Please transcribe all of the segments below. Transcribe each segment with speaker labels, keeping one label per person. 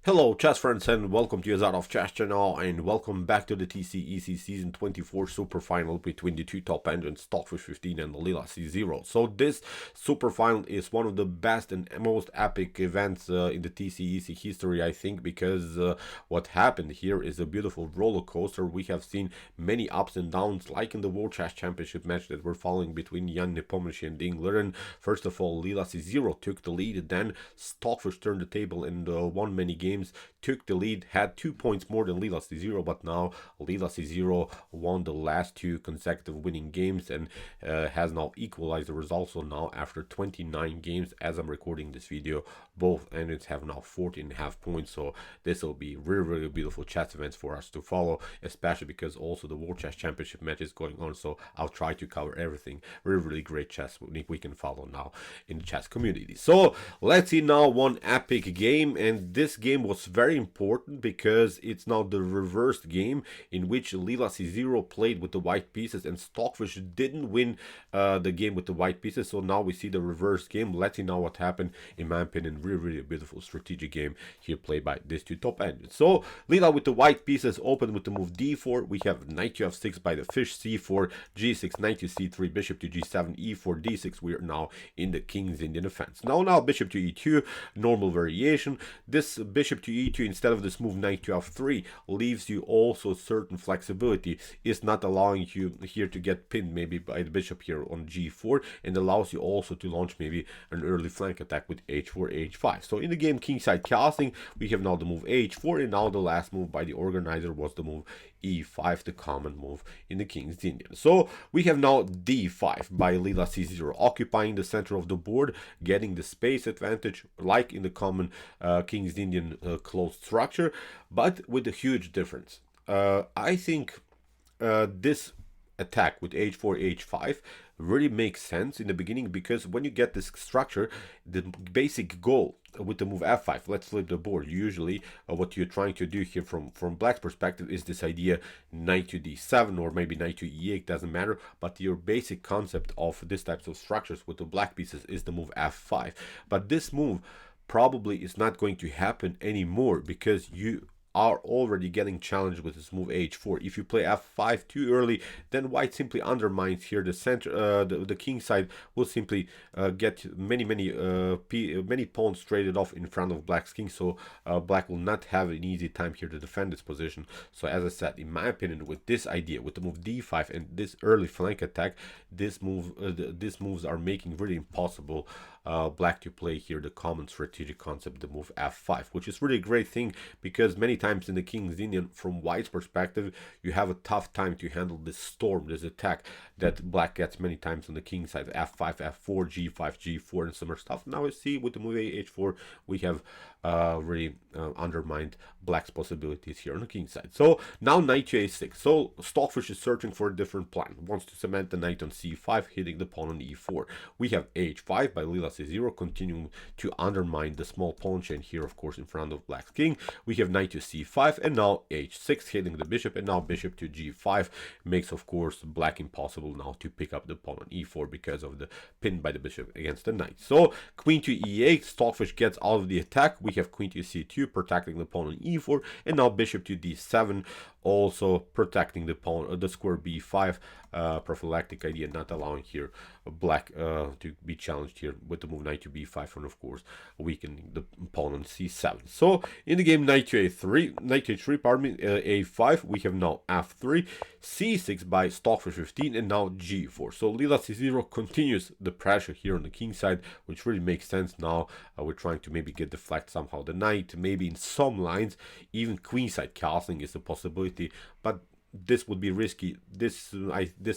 Speaker 1: Hello chess friends and welcome to Jozarov Chess channel and welcome back to the TCEC Season 24 Super Final between the two top engines Stockfish 15 and the Leela LCZero. So this Super Final is one of the best and most epic events in the TCEC history, I think, because what happened here is a beautiful roller coaster. We have seen many ups and downs, like in the World Chess Championship match that we're following between Jan Nepomniachtchi and Ding Liren. First of all, Leela LCZero took the lead, then Stockfish turned the table and won many games, took the lead, had 2 points more than Leela LCZero, but now Leela LCZero won the last two consecutive winning games and has now equalized the results. So now after 29 games, as I'm recording this video, both engines have now 14.5 points. So this will be really beautiful chess events for us to follow, especially because also the World Chess Championship match is going on. So I'll try to cover everything. Really great chess we can follow now in the chess community. So let's see now one epic game, and this game was very important because it's now the reversed game in which Leela LCZero played with the white pieces and Stockfish didn't win the game with the white pieces. So now we see the reverse game. Let's see now what happened. In my opinion, really beautiful strategic game here played by these two top engines. So Leela with the white pieces opened with the move d4. We have knight to f6 by the fish, c4, g6, knight to c3, bishop to g7, e4, d6. We are now in the King's Indian defense. Now bishop to e2, normal variation. This bishop to e2 instead of this move knight to f3 leaves you also certain flexibility. It's not allowing you here to get pinned maybe by the bishop here on g4, and allows you also to launch maybe an early flank attack with h4, h5. So in the game kingside castling, we have now the move h4, and now the last move by the organizer was the move e5, the common move in the King's Indian. So we have now d5 by Leela LCZero, occupying the center of the board, getting the space advantage like in the common King's Indian closed structure, but with a huge difference. I think this attack with h4, h5 really makes sense in the beginning, because when you get this structure, the basic goal with the move f5, let's flip the board. Usually what you're trying to do here from black's perspective is this idea knight to d7 or maybe knight to e8, doesn't matter, but your basic concept of this types of structures with the black pieces is the move f5. But this move probably is not going to happen anymore because you are already getting challenged with this move h4. If you play f5 too early, then white simply undermines here the center. The king side will simply get many pawns traded off in front of black's king. So black will not have an easy time here to defend this position. So as I said, in my opinion, with this idea, with the move d5 and this early flank attack, these moves are making really impossible black to play here the common strategic concept, the move f5, which is really a great thing, because many times in the King's Indian, from white's perspective, you have a tough time to handle this storm, this attack that black gets many times on the king side, f5, f4, g5, g4, and similar stuff. Now we see with the move h4, we have really undermined black's possibilities here on the king side. So now knight to a6. So Stockfish is searching for a different plan, wants to cement the knight on c5, hitting the pawn on e4. We have h5 by Leela LCZero, continuing to undermine the small pawn chain here, of course, in front of black's king. We have knight to c5, and now h6, hitting the bishop, and now bishop to g5 makes, of course, black impossible now to pick up the pawn on e4 because of the pin by the bishop against the knight. So queen to e8, Stockfish gets out of the attack. We have queen to c2, protecting the pawn on e4, and now bishop to d7, also protecting the pawn, the square b5, prophylactic idea, not allowing here black to be challenged here with the move knight to b5, and of course weakening the pawn on c7. So in the game knight to a3, pardon me, a5, we have now f3, c6 by Stockfish 15, and now g4. So Leela LCZero continues the pressure here on the king side, which really makes sense. Now we're trying to maybe get deflect somehow the knight, maybe in some lines even queenside castling is a possibility, but this would be risky. This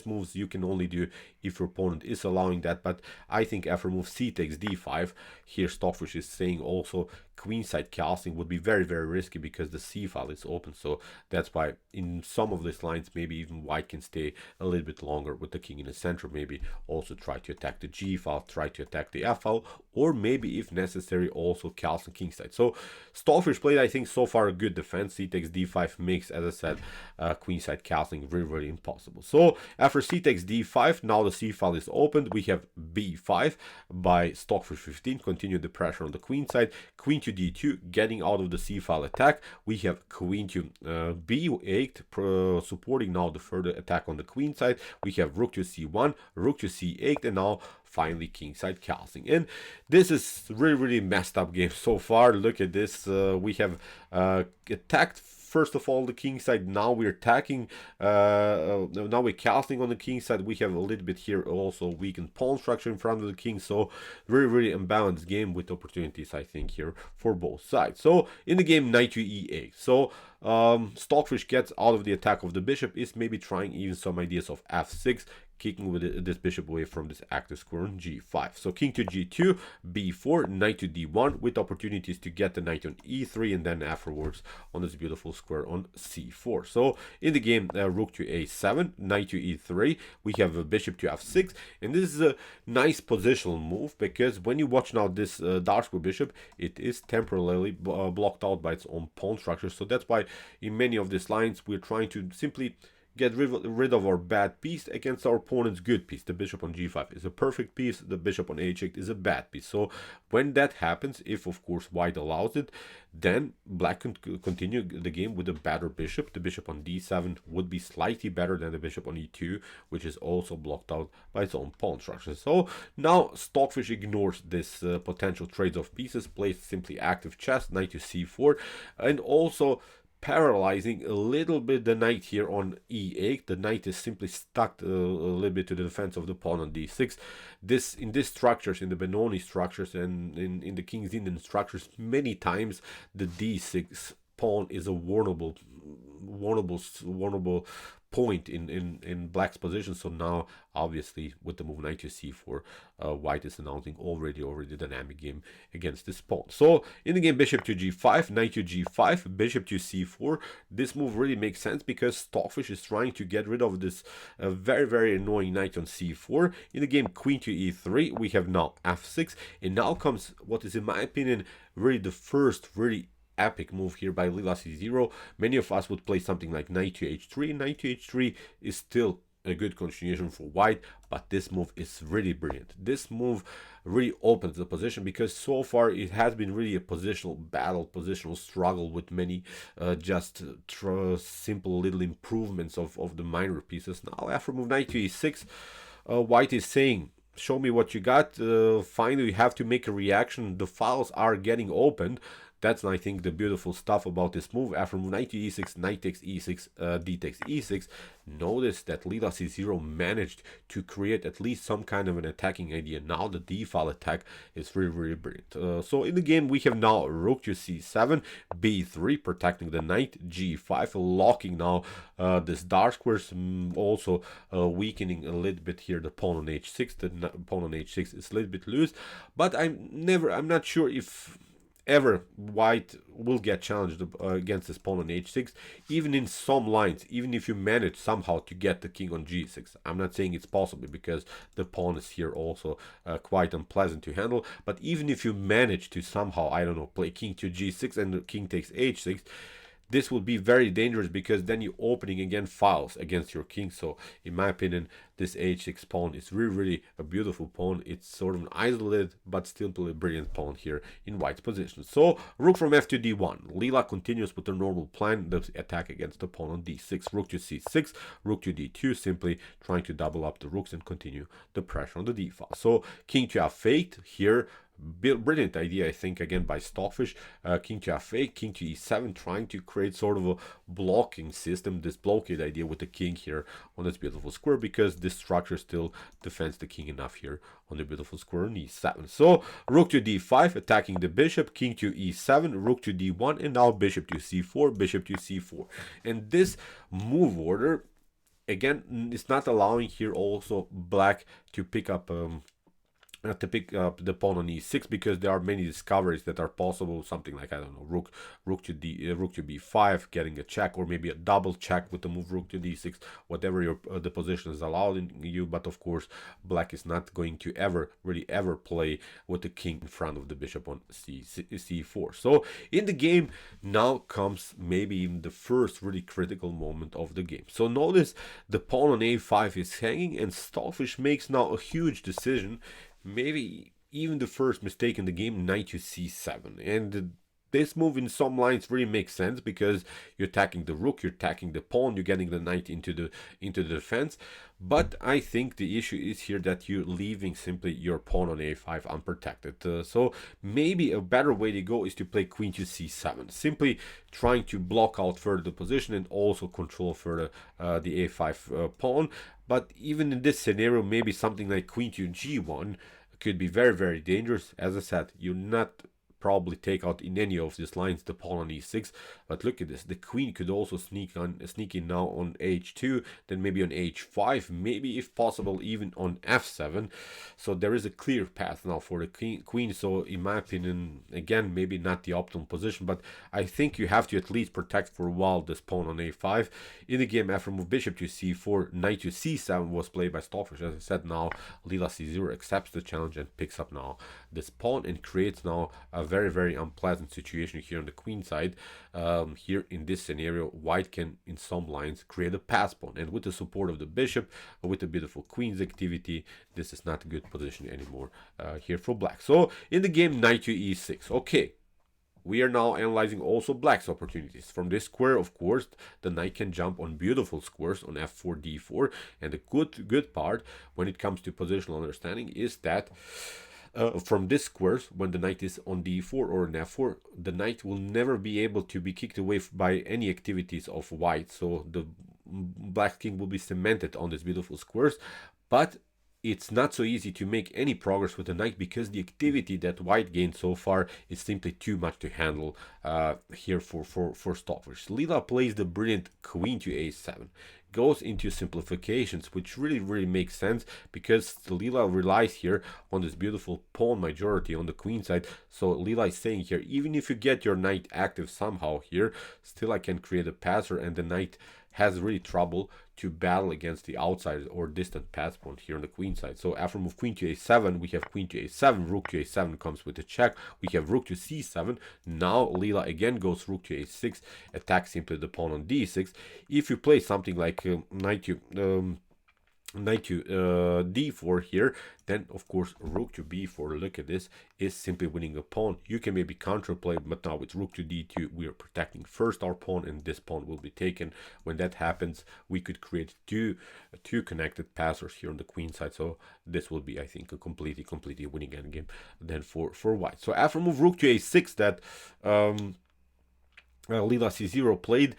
Speaker 1: moves you can only do if your opponent is allowing that. But I think after move c takes d5, here Stockfish is saying also queenside castling would be very risky because the c file is open. So that's why in some of these lines maybe even white can stay a little bit longer with the king in the center, maybe also try to attack the g file, try to attack the f file, or maybe if necessary also castle kingside. So Stockfish played, I think, so far a good defense. C takes d5 makes, as I said, queenside kingside castling very impossible. So after c takes d5, now the c file is opened. We have b5 by Stockfish 15, continue the pressure on the queen side. Queen to d2, getting out of the c file attack. We have queen to b8, supporting now the further attack on the queen side. We have rook to c1, rook to c8, and now finally kingside castling. And this is really messed up game so far. Look at this. We have attacked first of all the king side. Now we're attacking, now we're castling on the king side. We have a little bit here also weakened pawn structure in front of the king. So very imbalanced game with opportunities, I think, here for both sides. So in the game, knight to e8. So Stockfish gets out of the attack of the bishop, is maybe trying even some ideas of f6, kicking with this bishop away from this active square on g5. So king to g2, b4, knight to d1, with opportunities to get the knight on e3, and then afterwards on this beautiful square on c4. So in the game, rook to a7, knight to e3, we have a bishop to f6, and this is a nice positional move, because when you watch now this dark square bishop, it is temporarily blocked out by its own pawn structure. So that's why in many of these lines we're trying to simply get rid of our bad piece against our opponent's good piece. The bishop on g5 is a perfect piece, the bishop on h8 is a bad piece. So when that happens, if of course white allows it, then black can continue the game with a better bishop. The bishop on d7 would be slightly better than the bishop on e2, which is also blocked out by its own pawn structure. So now Stockfish ignores this potential trades of pieces, plays simply active chess, knight to c4, and also paralyzing a little bit the knight here on e8. The knight is simply stuck a little bit to the defense of the pawn on d6. In these structures, in the Benoni structures and in the King's Indian structures, many times the d6 pawn is a vulnerable point in black's position. So now obviously with the move knight to c4, white is announcing already dynamic game against this pawn. So in the game, bishop to g5, knight to g5, bishop to c4. This move really makes sense because Stockfish is trying to get rid of this very annoying knight on c4. In the game, queen to e3, we have now f6, and now comes what is in my opinion really the first really epic move here by Leela LCZero. Many of us would play something like knight to h3. Knight to h3 is still a good continuation for white, but this move is really brilliant. This move really opens the position, because so far it has been really a positional battle, positional struggle with many just simple little improvements of the minor pieces. Now after move knight to e6, white is saying, show me what you got. Finally, you have to make a reaction. The files are getting opened. That's, I think, the beautiful stuff about this move. After move knight to e6, knight takes e6, d takes e6. Notice that Leela LCZero managed to create at least some kind of an attacking idea. Now the d file attack is really brilliant. So in the game, we have now rook to c7, b3, protecting the knight, g5, locking now this dark squares, also weakening a little bit here the pawn on h6. The pawn on h6 is a little bit loose, but I'm not sure if ever white will get challenged against this pawn on h6, even in some lines, even if you manage somehow to get the king on g6. I'm not saying it's possible, because the pawn is here also quite unpleasant to handle, but even if you manage to somehow, I don't know, play king to g6 and the king takes h6, this would be very dangerous, because then you're opening again files against your king. So in my opinion, this h6 pawn is really a beautiful pawn. It's sort of an isolated but still a brilliant pawn here in white's position. So rook from f to d1. Leela continues with the normal plan, the attack against the pawn on d6. Rook to c6, rook to d2, simply trying to double up the rooks and continue the pressure on the d file. So king to f8 here. Brilliant idea, I think, again by Stockfish. King to f8, king to e7, trying to create sort of a blocking system, this blockade idea with the king here on this beautiful square, because this structure still defends the king enough here on the beautiful square on e7. So rook to d5, attacking the bishop, king to e7, rook to d1, and now bishop to c4, bishop to c4. And this move order, again, is not allowing here also black to pick up to pick up the pawn on e6, because there are many discoveries that are possible. Something like, I don't know, rook to rook to b5, getting a check, or maybe a double check with the move rook to d6, whatever your the position is allowed in you. But of course, black is not going to ever play with the king in front of the bishop on c4. So in the game now comes maybe even the first really critical moment of the game. So notice the pawn on a5 is hanging, and Stockfish makes now a huge decision, maybe even the first mistake in the game, knight to c7. And this move in some lines really makes sense, because you're attacking the rook, you're attacking the pawn, you're getting the knight into the defense. But I think the issue is here that you're leaving simply your pawn on a5 unprotected. So maybe a better way to go is to play queen to c7, simply trying to block out further the position and also control further the a5 pawn. But even in this scenario, maybe something like queen to g1 could be very dangerous. As I said, you're not probably take out in any of these lines the pawn on e6, but look at this, the queen could also sneak in now on h2, then maybe on h5, maybe if possible even on f7. So there is a clear path now for the queen. So in my opinion, again, maybe not the optimal position, but I think you have to at least protect for a while this pawn on a5. In the game, after move bishop to c4, knight to c7 was played by Stockfish. As I said, now LCZero accepts the challenge and picks up now this pawn and creates now a very unpleasant situation here on the queen side. Here in this scenario, white can in some lines create a pass pawn, and with the support of the bishop, with the beautiful queen's activity, this is not a good position anymore here for black. So in the game, knight to e6. Okay, we are now analyzing also black's opportunities. From this square, of course, the knight can jump on beautiful squares on f4, d4, and the good part when it comes to positional understanding is that from this squares, when the knight is on d4 or on f4, the knight will never be able to be kicked away by any activities of white. So the black king will be cemented on these beautiful squares. But it's not so easy to make any progress with the knight, because the activity that white gained so far is simply too much to handle here for Stockfish. Leela plays the brilliant queen to a7, goes into simplifications, which really makes sense, because Leela relies here on this beautiful pawn majority on the queen side. So Leela is saying here, even if you get your knight active somehow here, still I can create a passer, and the knight has really trouble to battle against the outside or distant pass pawn here on the queen side. So after move queen to a7, we have queen to a7, rook to a7 comes with a check, we have rook to c7. Now Leela again goes rook to a6, attacks simply the pawn on d6. If you play something like knight to d4 here, then of course rook to b4, look at this, is simply winning a pawn. You can maybe counterplay, but now with rook to d2 we are protecting first our pawn, and this pawn will be taken. When that happens, we could create two connected passers here on the queen side. So this will be, I think, a completely winning endgame then for white. So after move rook to a6 that LCZero played,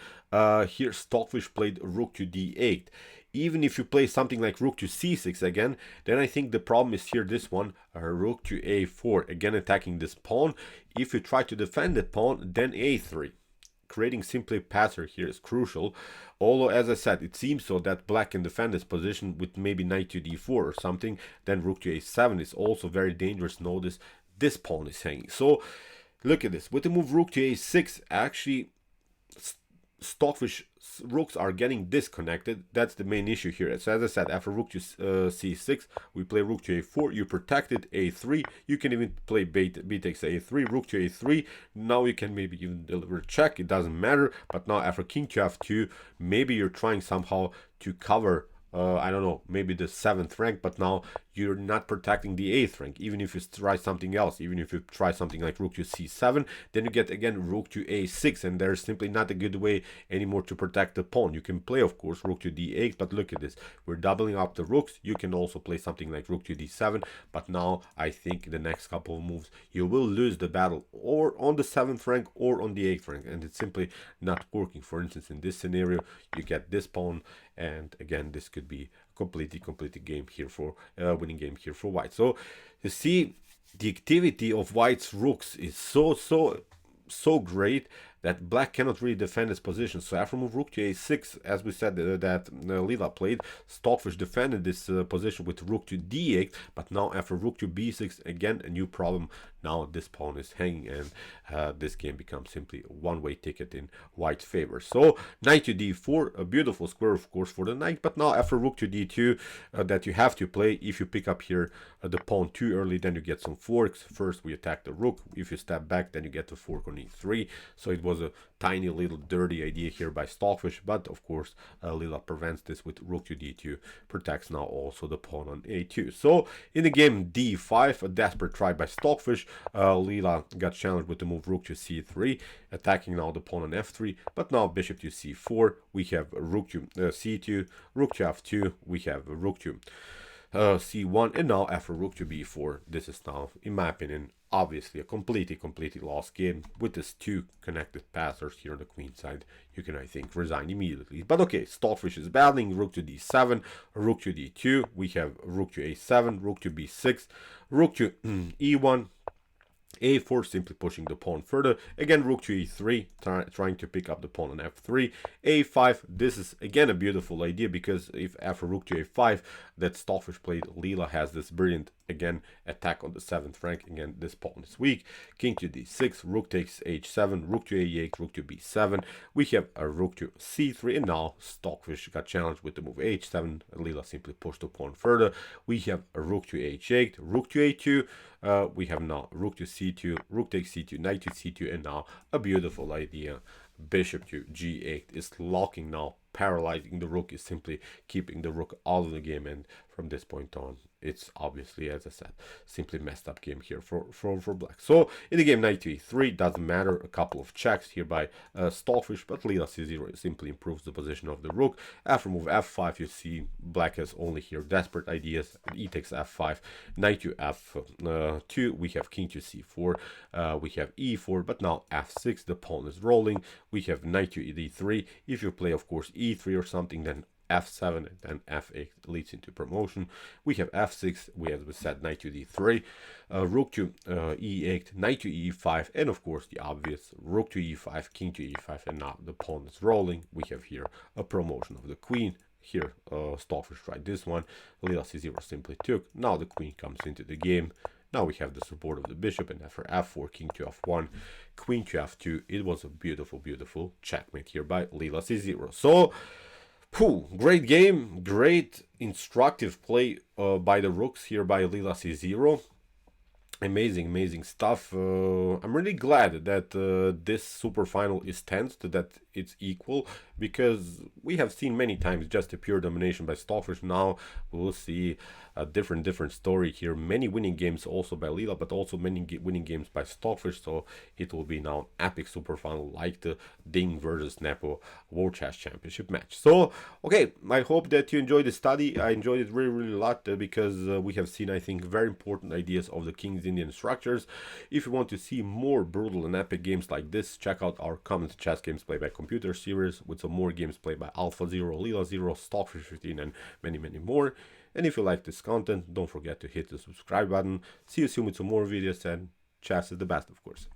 Speaker 1: here Stockfish played rook to d8. Even if you play something like rook to c6 again, then I think the problem is here this one, rook to a4, again attacking this pawn. If you try to defend the pawn, then a3. Creating simply a passer here is crucial. Although, as I said, it seems so that black can defend this position with maybe knight to d4 or something. Then rook to a7 is also very dangerous. Notice this pawn is hanging. So look at this. With the move rook to a6, actually Stockfish rooks are getting disconnected. That's the main issue here. So as I said, after rook to c6, we play rook to a4. You protected a3. You can even play b takes a3, rook to a3. Now you can maybe even deliver a check. It doesn't matter. But now after king to f2, maybe you're trying somehow to cover I don't know, maybe the 7th rank, but now you're not protecting the 8th rank. Even if you try something else, even if you try something like rook to c7, then you get again rook to a6, and there's simply not a good way anymore to protect the pawn. You can play, of course, rook to d8, but look at this. We're doubling up the rooks. You can also play something like rook to d7, but now I think the next couple of moves you will lose the battle or on the 7th rank or on the 8th rank, and it's simply not working. For instance, in this scenario, you get this pawn, and again, this could be a completely game here for winning game here for white. So you see, the activity of white's rooks is so great that black cannot really defend his position. So after move rook to a6, as we said that Leela played, Stockfish defended this position with rook to d8, but now after rook to b6, again a new problem. Now this pawn is hanging, and this game becomes simply a one-way ticket in white's favor. So knight to d4, a beautiful square of course for the knight, but now after rook to d2 that you have to play. If you pick up here the pawn too early, then you get some forks. First we attack the rook. If you step back, then you get the fork on e3. So it was a tiny little dirty idea here by Stockfish, but of course Leela prevents this with rook to d2, protects now also the pawn on a2. So in the game d5, a desperate try by Stockfish. Leela got challenged with the move rook to c3, attacking now the pawn on f3, but now bishop to c4, we have rook to c2, rook to f2, we have rook to c1, and now after rook to b4, this is now, in my opinion, obviously a completely lost game. With this two connected passers here on the queen side, you can, I think, resign immediately. But okay, Stockfish is battling rook to d7, rook to d2, we have rook to a7, rook to b6, rook to e1, a4, simply pushing the pawn further. Again, rook to e3, trying to pick up the pawn on f3. a5, this is again a beautiful idea, because if after rook to a5 that Stockfish played, Leela has this brilliant, again, attack on the 7th rank. Again, this pawn is weak. King to d6, rook takes h7, rook to a8, rook to b7. We have a rook to c3, and now Stockfish got challenged with the move h7. Leela simply pushed the pawn further. We have a rook to h8, rook to a2. We have now rook to c2, rook takes c2, knight to c2, and now a beautiful idea. Bishop to g8 is locking now, paralyzing the rook, is simply keeping the rook out of the game, and from this point on, it's obviously, as I said, simply messed up game here for black. So in the game knight to e3, doesn't matter, a couple of checks here by Stockfish, but Leela c0 simply improves the position of the rook. After move f5, you see black has only here desperate ideas. E takes f5, knight to f2, we have king to c4, we have e4, but now f6, the pawn is rolling. We have knight to d3. If you play, of course, e3 or something, then f7 and then f8 leads into promotion. We have f6, we have said knight to d3, rook to e8, knight to e5, and of course the obvious rook to e5, king to e5, and now the pawn is rolling. We have here a promotion of the queen. Here Stockfish tried this one, Leela c0 simply took. Now the queen comes into the game. Now we have the support of the bishop, and after f4, king to f1, queen to f2, it was a beautiful checkmate here by Leela c0. So great game, great instructive play by the rooks here by Leela c0. Amazing stuff. I'm really glad that this super final is tense, that it's equal, because we have seen many times just a pure domination by Stockfish. Now we'll see a different story here. Many winning games also by Leela, but also many winning games by Stockfish. So it will be now an epic super final, like the Ding versus Nepo World Chess Championship match. So okay, I hope that you enjoyed the study. I enjoyed it really a lot, because we have seen, I think, very important ideas of the King's Indian structures. If you want to see more brutal and epic games like this, check out our Common Chess Games Played by Computer series, with some more games played by LCZero, LeelaZero, Stockfish 15, and many more. And if you like this content, don't forget to hit the subscribe button. See you soon with some more videos, and chess is the best, of course.